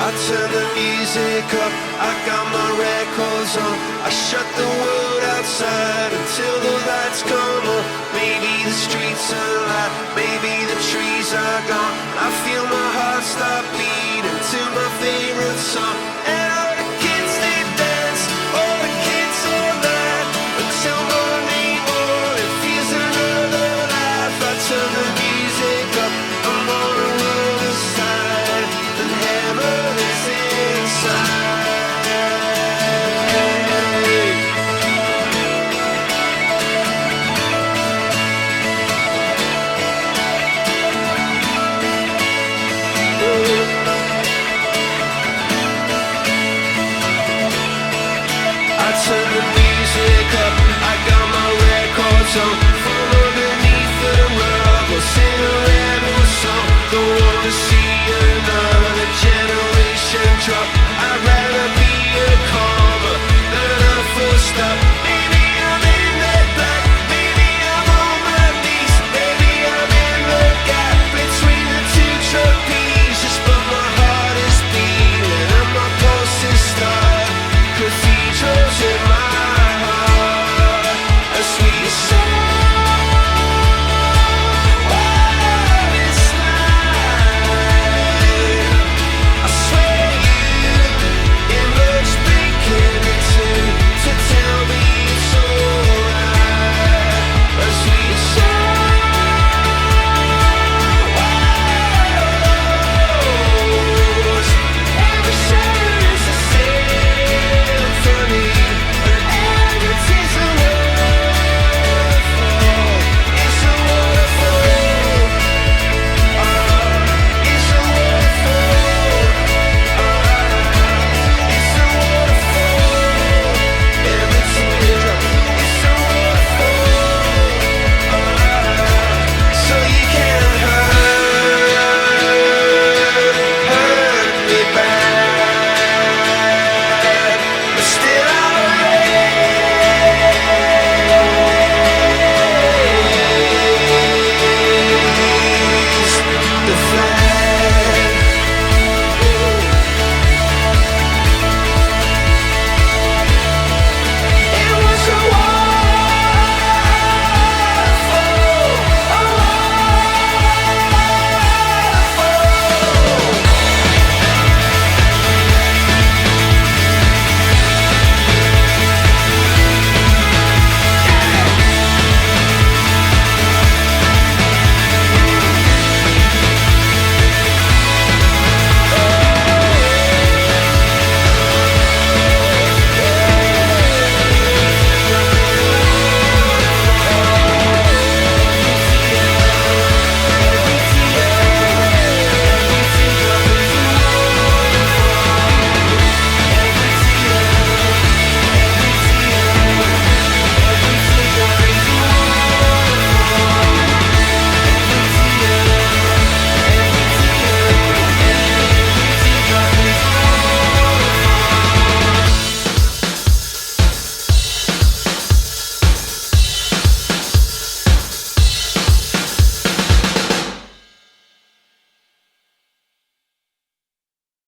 I turn the music up, I got my records on. I shut the world outside until the lights come on. Maybe the streets are alive, maybe the trees are gone. I feel my heart stop beating to my favorite song. And all the kids they dance, all the kids all night until morning, it feels another life. I turn the music up, I'm on the other side, and heaven is inside. I turn the music up, I got my records on. From underneath the rug, we'll sing a rebel song. Don't wanna see another generation drop.